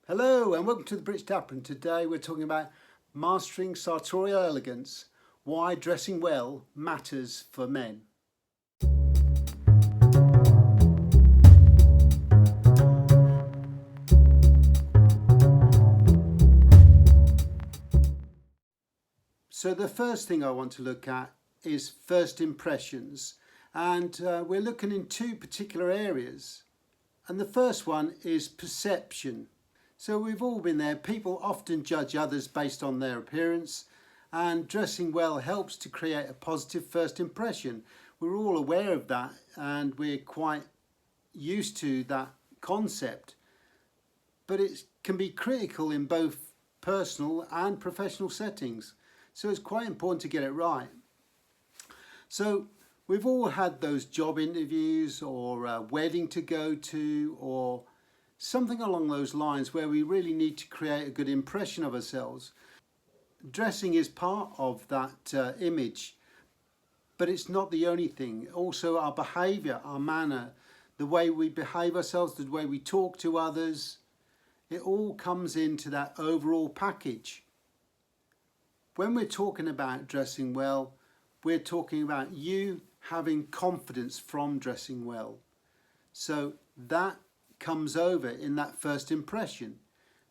Hello and welcome to the British Dapper, and today we're talking about mastering sartorial elegance, why dressing well matters for men. So the first thing I want to look at is first impressions, and we're looking in two particular areas. And the first one is perception. So we've all been there. People often judge others based on their appearance, and dressing well helps to create a positive first impression. We're all aware of that and we're quite used to that concept, but it can be critical in both personal and professional settings. So it's quite important to get it right. So we've all had those job interviews or a wedding to go to or something along those lines where we really need to create a good impression of ourselves. Dressing is part of that image, but it's not the only thing. Also our behaviour, our manner, the way we behave ourselves, the way we talk to others, it all comes into that overall package. When we're talking about dressing well, we're talking about you having confidence from dressing well. So that comes over in that first impression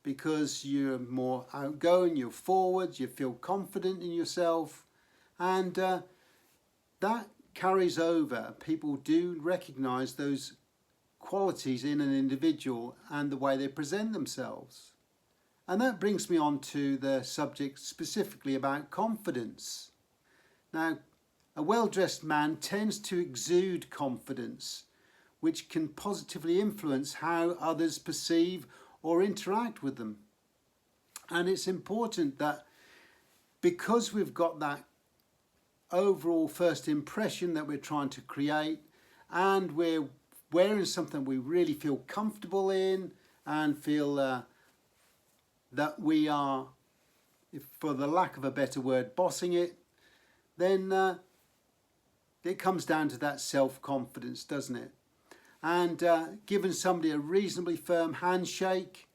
because you're more outgoing, you're forward, you feel confident in yourself, and that carries over. People do recognise those qualities in an individual and the way they present themselves. And that brings me on to the subject specifically about confidence. Now, a well-dressed man tends to exude confidence, which can positively influence how others perceive or interact with them. And it's important that because we've got that overall first impression that we're trying to create, and we're wearing something we really feel comfortable in and feel that we are, if for the lack of a better word, bossing it, then it comes down to that self-confidence, doesn't it? And giving somebody a reasonably firm handshake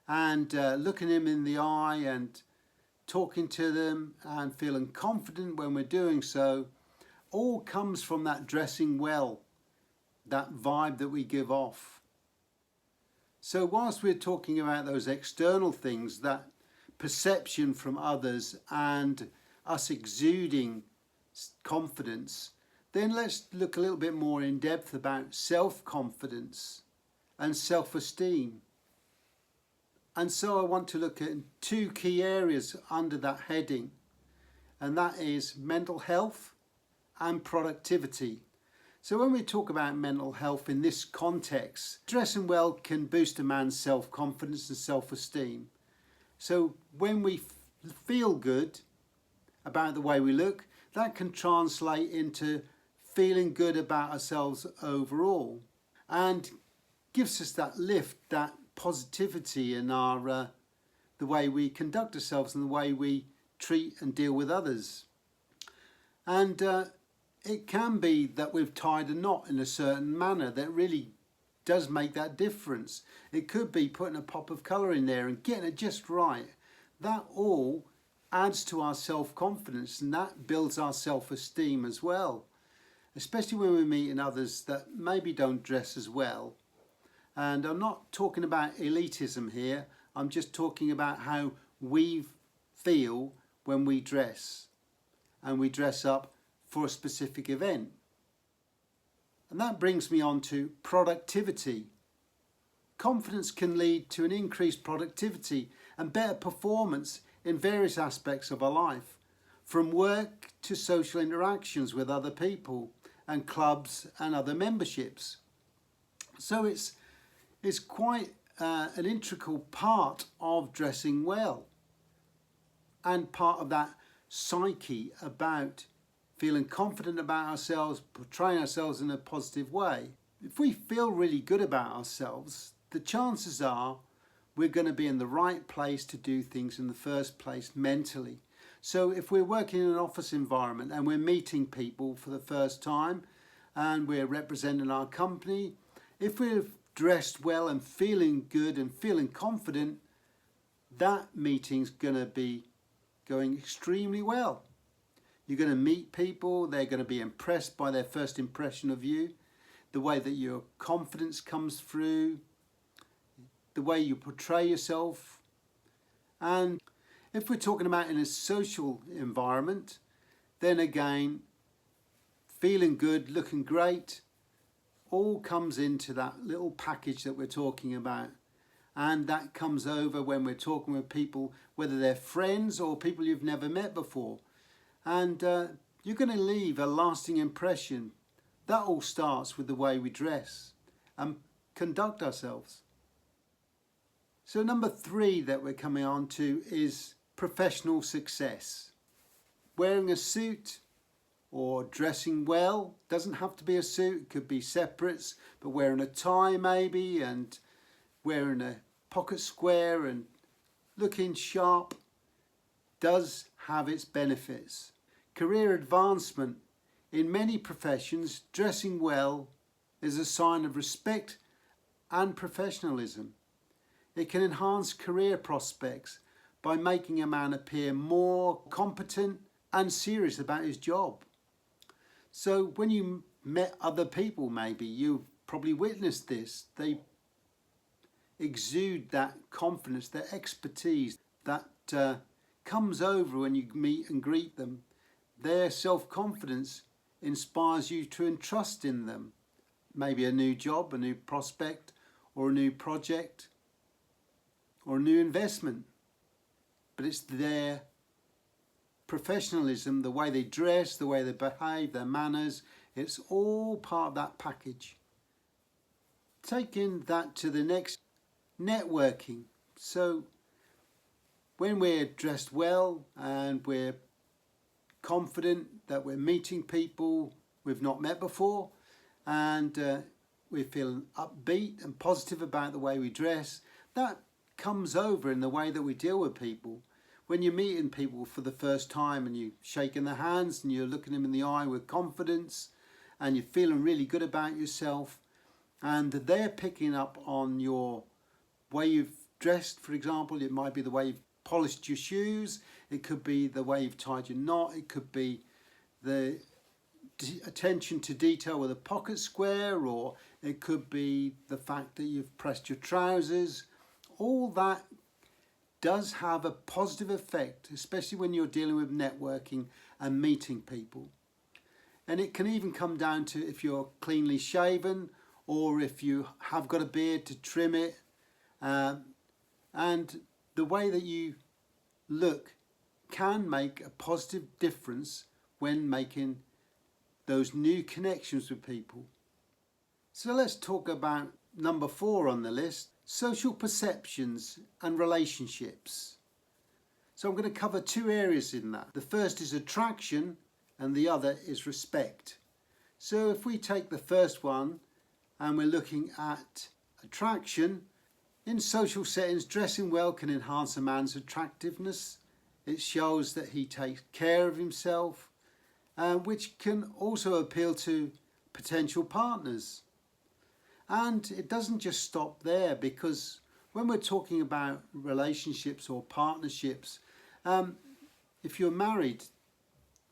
and looking them in the eye and talking to them and feeling confident when we're doing so, all comes from that dressing well, that vibe that we give off. So whilst we're talking about those external things, that perception from others and us exuding confidence, then let's look a little bit more in depth about self-confidence and self-esteem. And so I want to look at two key areas under that heading, and that is mental health and productivity. So when we talk about mental health in this context, dressing well can boost a man's self-confidence and self-esteem. So when we feel good about the way we look, that can translate into feeling good about ourselves overall and gives us that lift, that positivity in our the way we conduct ourselves and the way we treat and deal with others. And it can be that we've tied a knot in a certain manner that really does make that difference. It could be putting a pop of colour in there and getting it just right. That all adds to our self-confidence, and that builds our self-esteem as well, especially when we're meeting others that maybe don't dress as well. And I'm not talking about elitism here, I'm just talking about how we feel when we dress and we dress up for a specific event. And that brings me on to productivity. Confidence can lead to an increased productivity and better performance in various aspects of our life, from work to social interactions with other people and clubs and other memberships. So it's quite an integral part of dressing well and part of that psyche about feeling confident about ourselves, portraying ourselves in a positive way. If we feel really good about ourselves, the chances are we're going to be in the right place to do things in the first place mentally. So if we're working in an office environment and we're meeting people for the first time and we're representing our company, if we're dressed well and feeling good and feeling confident, that meeting's going to be going extremely well. You're going to meet people, they're going to be impressed by their first impression of you, the way that your confidence comes through, the way you portray yourself. And if we're talking about in a social environment, then again, feeling good, looking great, all comes into that little package that we're talking about. And that comes over when we're talking with people, whether they're friends or people you've never met before. And you're going to leave a lasting impression. That all starts with the way we dress and conduct ourselves. So number 3 that we're coming on to is professional success. Wearing a suit or dressing well, doesn't have to be a suit, it could be separates, but wearing a tie maybe, and wearing a pocket square and looking sharp does have its benefits. Career advancement. In many professions, dressing well is a sign of respect and professionalism. It can enhance career prospects by making a man appear more competent and serious about his job. So when you met other people, maybe you've probably witnessed this. They exude that confidence, that expertise that comes over when you meet and greet them. Their self-confidence inspires you to entrust in them. Maybe a new job, a new prospect, or a new project, or a new investment. But it's their professionalism, the way they dress, the way they behave, their manners, it's all part of that package. Taking that to the next, networking. So when we're dressed well and we're confident that we're meeting people we've not met before, and we feel upbeat and positive about the way we dress, that comes over in the way that we deal with people. When you're meeting people for the first time and you're shaking their hands and you're looking them in the eye with confidence and you're feeling really good about yourself, and they're picking up on your way you've dressed, for example. It might be the way you've polished your shoes, it could be the way you've tied your knot, it could be the attention to detail with a pocket square, or it could be the fact that you've pressed your trousers. All that does have a positive effect, especially when you're dealing with networking and meeting people. And it can even come down to if you're cleanly shaven or if you have got a beard, to trim it. And the way that you look can make a positive difference when making those new connections with people. So let's talk about number 4 on the list, social perceptions and relationships. So I'm going to cover 2 areas in that. The first is attraction and the other is respect. So if we take the first one and we're looking at attraction, in social settings, dressing well can enhance a man's attractiveness. It shows that he takes care of himself, which can also appeal to potential partners. And it doesn't just stop there, because when we're talking about relationships or partnerships, if you're married,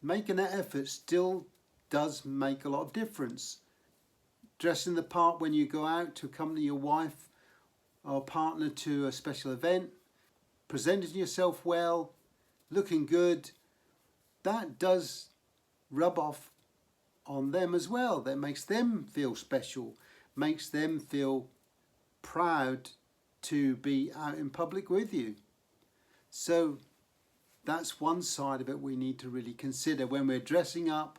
making that effort still does make a lot of difference. Dressing the part when you go out to accompany your wife or partner to a special event, presenting yourself well, looking good, that does rub off on them as well. That makes them feel special, makes them feel proud to be out in public with you. So that's one side of it we need to really consider when we're dressing up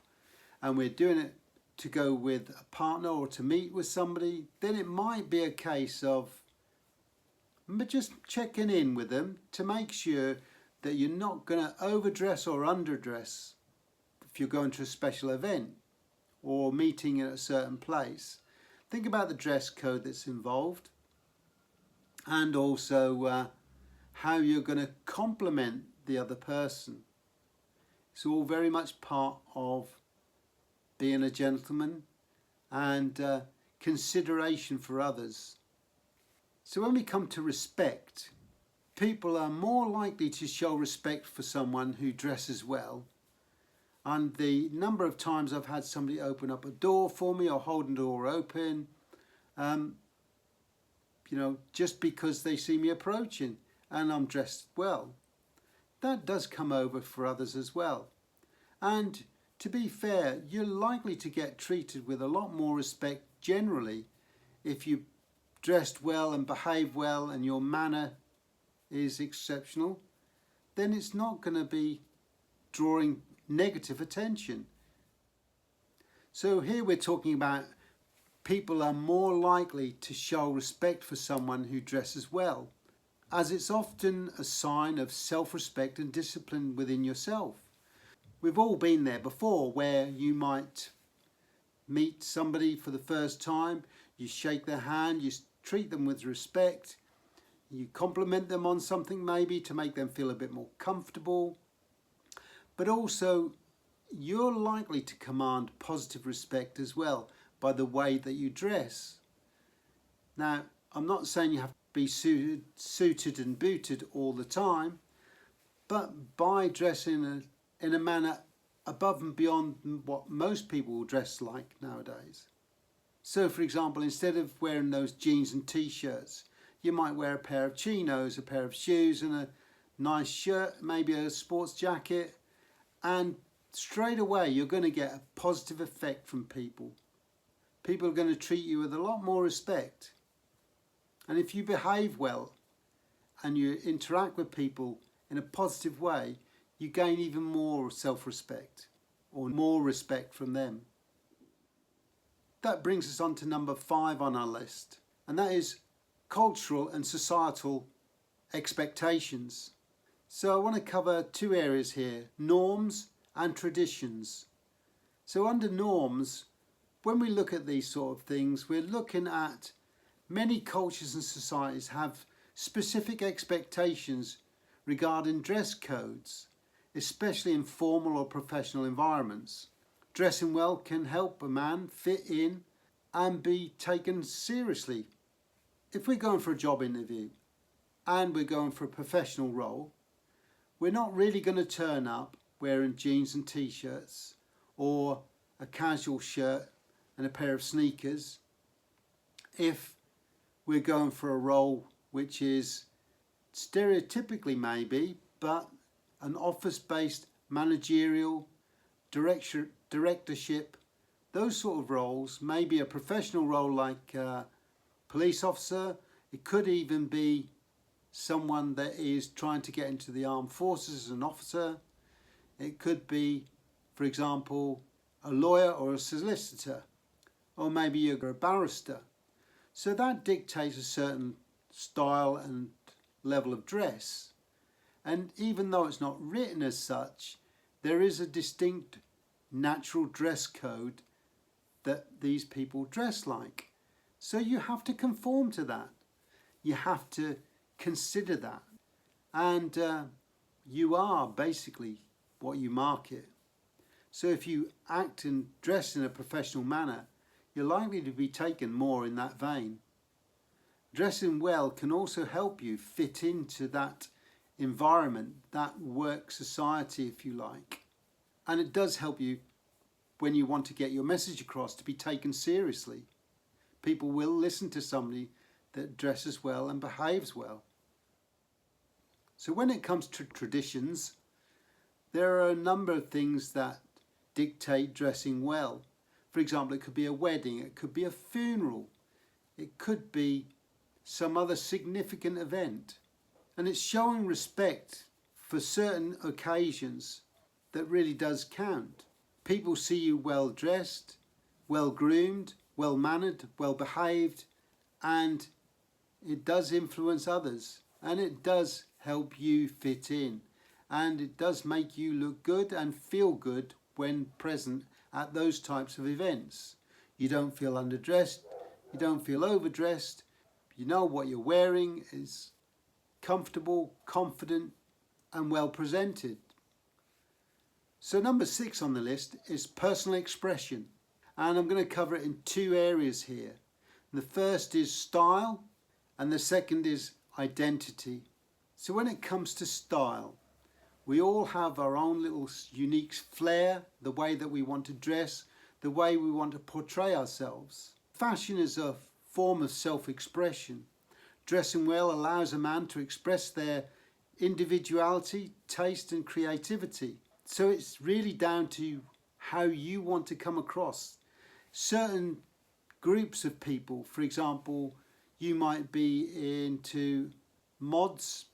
and we're doing it to go with a partner or to meet with somebody. Then it might be a case of just checking in with them to make sure that you're not going to overdress or underdress if you're going to a special event or meeting at a certain place. Think about the dress code that's involved, and also how you're going to compliment the other person. It's all very much part of being a gentleman and consideration for others. So when we come to respect, People are more likely to show respect for someone who dresses well. And the number of times I've had somebody open up a door for me or hold the door open, just because they see me approaching and I'm dressed well. That does come over for others as well. And to be fair, you're likely to get treated with a lot more respect generally if you dressed well and behave well and your manner is exceptional. Then it's not going to be drawing negative attention. So here we're talking about people are more likely to show respect for someone who dresses well, as it's often a sign of self-respect and discipline within yourself. We've all been there before, where you might meet somebody for the first time, you shake their hand, you treat them with respect, you compliment them on something maybe to make them feel a bit more comfortable, but also you're likely to command positive respect as well by the way that you dress. Now, I'm not saying you have to be suited and booted all the time, but by dressing in a manner above and beyond what most people will dress like nowadays. So, for example, instead of wearing those jeans and t-shirts, you might wear a pair of chinos, a pair of shoes and a nice shirt, maybe a sports jacket, and straight away you're going to get a positive effect from people. People are going to treat you with a lot more respect. And if you behave well and you interact with people in a positive way, you gain even more self-respect or more respect from them. That brings us on to number 5 on our list, and that is cultural and societal expectations. So I want to cover 2 areas here, norms and traditions. So under norms, when we look at these sort of things, we're looking at many cultures and societies have specific expectations regarding dress codes, especially in formal or professional environments. Dressing well can help a man fit in and be taken seriously. If we're going for a job interview and we're going for a professional role, we're not really going to turn up wearing jeans and t-shirts or a casual shirt and a pair of sneakers if we're going for a role which is stereotypically maybe, but an office-based managerial, directorship, those sort of roles, maybe a professional role like police officer. It could even be someone that is trying to get into the armed forces as an officer. It could be, for example, a lawyer or a solicitor, or maybe you're a barrister. So that dictates a certain style and level of dress. And even though it's not written as such, there is a distinct natural dress code that these people dress like. So you have to conform to that. You have to consider that. And you are basically what you market. So if you act and dress in a professional manner, you're likely to be taken more in that vein. Dressing well can also help you fit into that environment, that work society, if you like. And it does help you when you want to get your message across to be taken seriously. People will listen to somebody that dresses well and behaves well. So when it comes to traditions, there are a number of things that dictate dressing well. For example, it could be a wedding, it could be a funeral, it could be some other significant event. And it's showing respect for certain occasions that really does count. People see you well dressed, well groomed, well mannered, well behaved, and it does influence others, and it does help you fit in, and it does make you look good and feel good when present at those types of events. You don't feel underdressed, you don't feel overdressed, you know what you're wearing is comfortable, confident and well presented. So number 6 on the list is personal expression, and I'm going to cover it in 2 areas here. The first is style and the second is identity. So when it comes to style, we all have our own little unique flair, the way that we want to dress, the way we want to portray ourselves. Fashion is a form of self-expression. Dressing well allows a man to express their individuality, taste and creativity. So it's really down to how you want to come across. Certain groups of people, for example, you might be into mods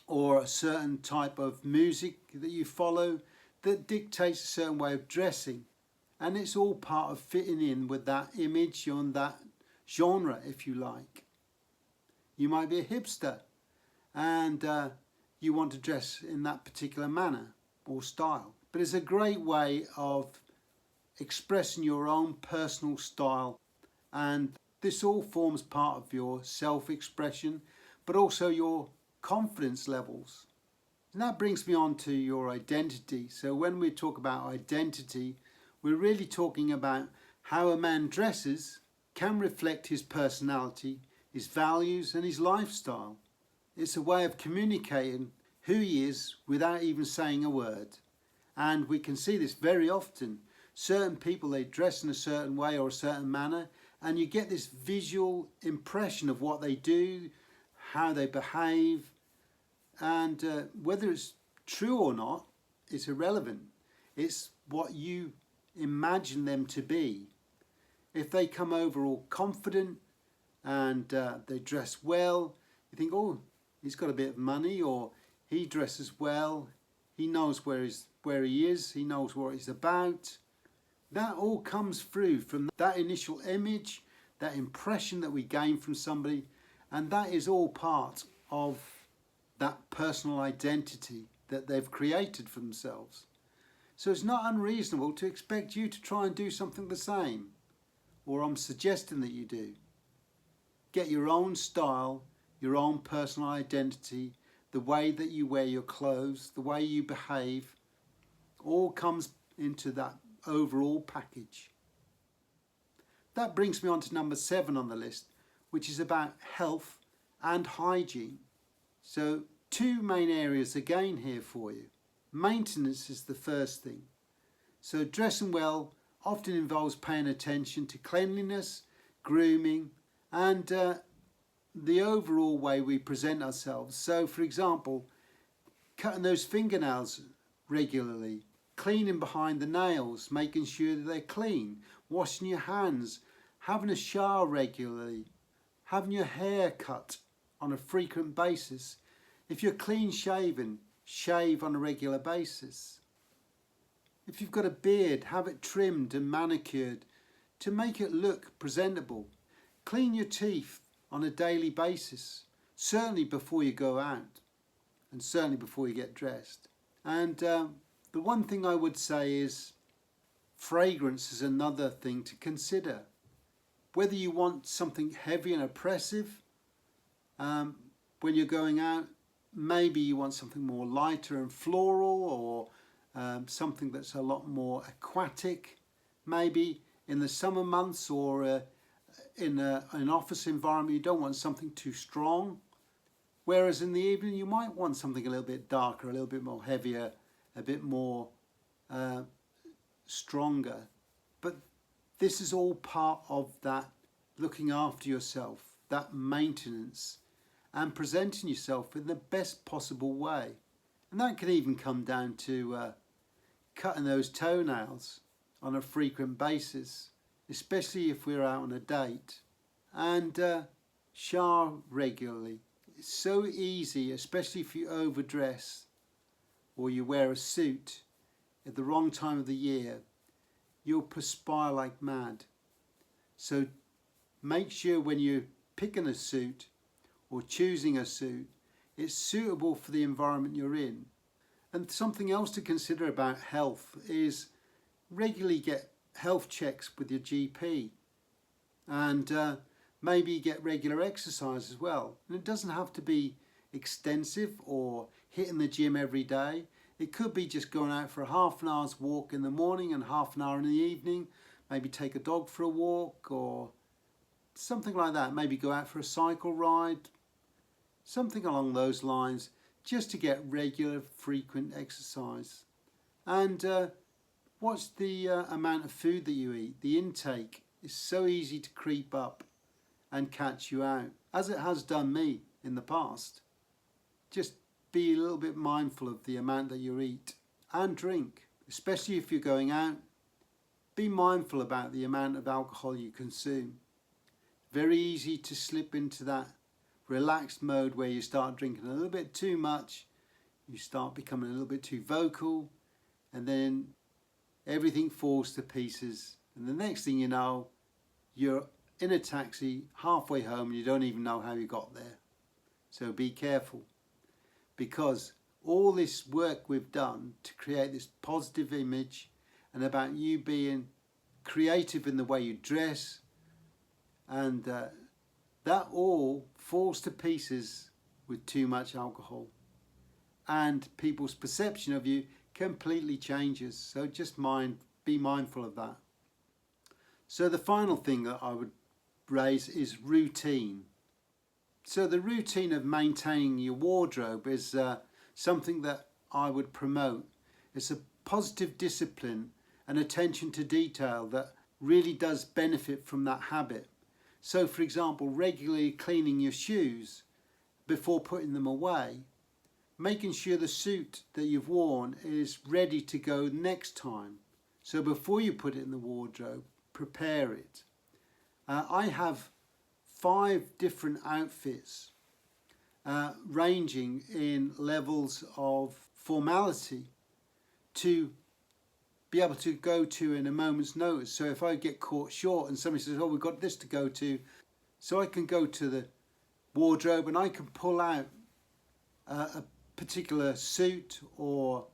or a certain type of music that you follow that dictates a certain way of dressing. And it's all part of fitting in with that image on that genre, if you like. You might be a hipster and you want to dress in that particular manner or style. But it's a great way of expressing your own personal style, and this all forms part of your self-expression, but also your confidence levels. And that brings me on to your identity. So when we talk about identity, we're really talking about how a man dresses can reflect his personality, his values and his lifestyle. It's a way of communicating who he is without even saying a word. And we can see this very often. Certain people, they dress in a certain way or a certain manner, and you get this visual impression of what they do, how they behave, and whether it's true or not, it's irrelevant. It's what you imagine them to be. If they come over all confident and they dress well, you think, oh, he's got a bit of money, or he dresses well, he knows where he is, he knows what he's about. That all comes through from that initial image, that impression that we gain from somebody, and that is all part of that personal identity that they've created for themselves. So it's not unreasonable to expect you to try and do something the same, or I'm suggesting that you do. Get your own style, your own personal identity, the way that you wear your clothes, the way you behave, all comes into that overall package. That brings me on to number 7 on the list, which is about health and hygiene. So 2 main areas again here for you. Maintenance is the first thing. So dressing well often involves paying attention to cleanliness, grooming, and the overall way we present ourselves. So for example, cutting those fingernails regularly, cleaning behind the nails, making sure that they're clean, washing your hands, having a shower regularly, having your hair cut on a frequent basis. If you're clean shaven, shave on a regular basis. If you've got a beard, have it trimmed and manicured to make it look presentable. Clean your teeth on a daily basis, certainly before you go out and certainly before you get dressed. And the one thing I would say is fragrance is another thing to consider. Whether you want something heavy and oppressive when you're going out, maybe you want something more lighter and floral, or something that's a lot more aquatic. Maybe in the summer months or in an office environment, you don't want something too strong. Whereas in the evening, you might want something a little bit darker, a little bit more heavier, a bit more stronger. But this is all part of that looking after yourself, that maintenance, and presenting yourself in the best possible way. And that can even come down to cutting those toenails on a frequent basis, especially if we're out on a date, and shower regularly. It's so easy, especially if you overdress or you wear a suit at the wrong time of the year, you'll perspire like mad. So make sure when you're picking a suit or choosing a suit, it's suitable for the environment you're in. And something else to consider about health is regularly get health checks with your GP, and maybe get regular exercise as well. And it doesn't have to be extensive or hitting the gym every day. It could be just going out for a half an hour's walk in the morning and half an hour in the evening. Maybe take a dog for a walk or something like that. Maybe go out for a cycle ride. something along those lines, just to get regular, frequent exercise. And watch the amount of food that you eat. The intake is so easy to creep up and catch you out, as it has done me in the past. Just be a little bit mindful of the amount that you eat and drink, especially if you're going out. Be mindful about the amount of alcohol you consume. Very easy to slip into that relaxed mode where you start drinking a little bit too much, you start becoming a little bit too vocal, and then everything falls to pieces, and the next thing you know, you're in a taxi halfway home and you don't even know how you got there. So be careful, because all this work we've done to create this positive image and about you being creative in the way you dress, and that all falls to pieces with too much alcohol, and people's perception of you completely changes. So just be mindful of that. So the final thing that I would raise is routine. So the routine of maintaining your wardrobe is something that I would promote. It's a positive discipline and attention to detail that really does benefit from that habit. So for example, regularly cleaning your shoes before putting them away, making sure the suit that you've worn is ready to go next time. So before you put it in the wardrobe, prepare it. I have 5 different outfits ranging in levels of formality to be able to go to in a moment's notice. So if I get caught short and somebody says, oh, we've got this to go to, so I can go to the wardrobe and I can pull out a particular suit or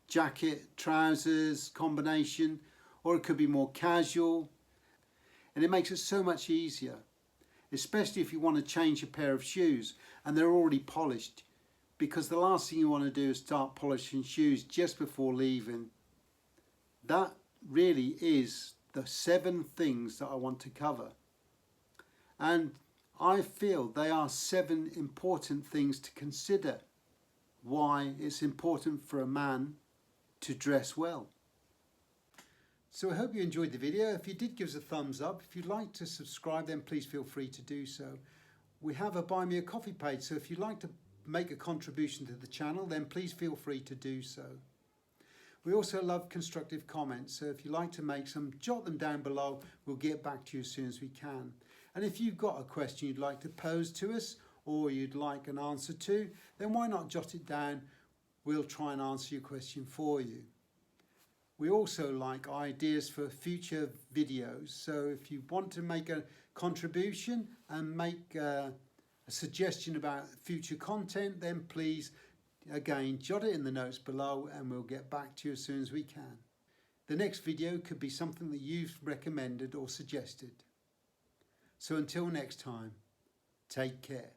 jacket, trousers combination, or it could be more casual. And it makes it so much easier, especially if you want to change a pair of shoes and they're already polished, because the last thing you want to do is start polishing shoes just before leaving. That really is the 7 things that I want to cover. And I feel they are 7 important things to consider why it's important for a man to dress well. So I hope you enjoyed the video. If you did, give us a thumbs up. If you'd like to subscribe, then please feel free to do so. We have a Buy Me a Coffee page, so if you'd like to make a contribution to the channel, then please feel free to do so. We also love constructive comments, so if you'd like to make some, jot them down below. We'll get back to you as soon as we can. And if you've got a question you'd like to pose to us, or you'd like an answer to, then why not jot it down? We'll try and answer your question for you. We also like ideas for future videos, so if you want to make a contribution and make a suggestion about future content, then please, again, jot it in the notes below and we'll get back to you as soon as we can. The next video could be something that you've recommended or suggested. So until next time, take care.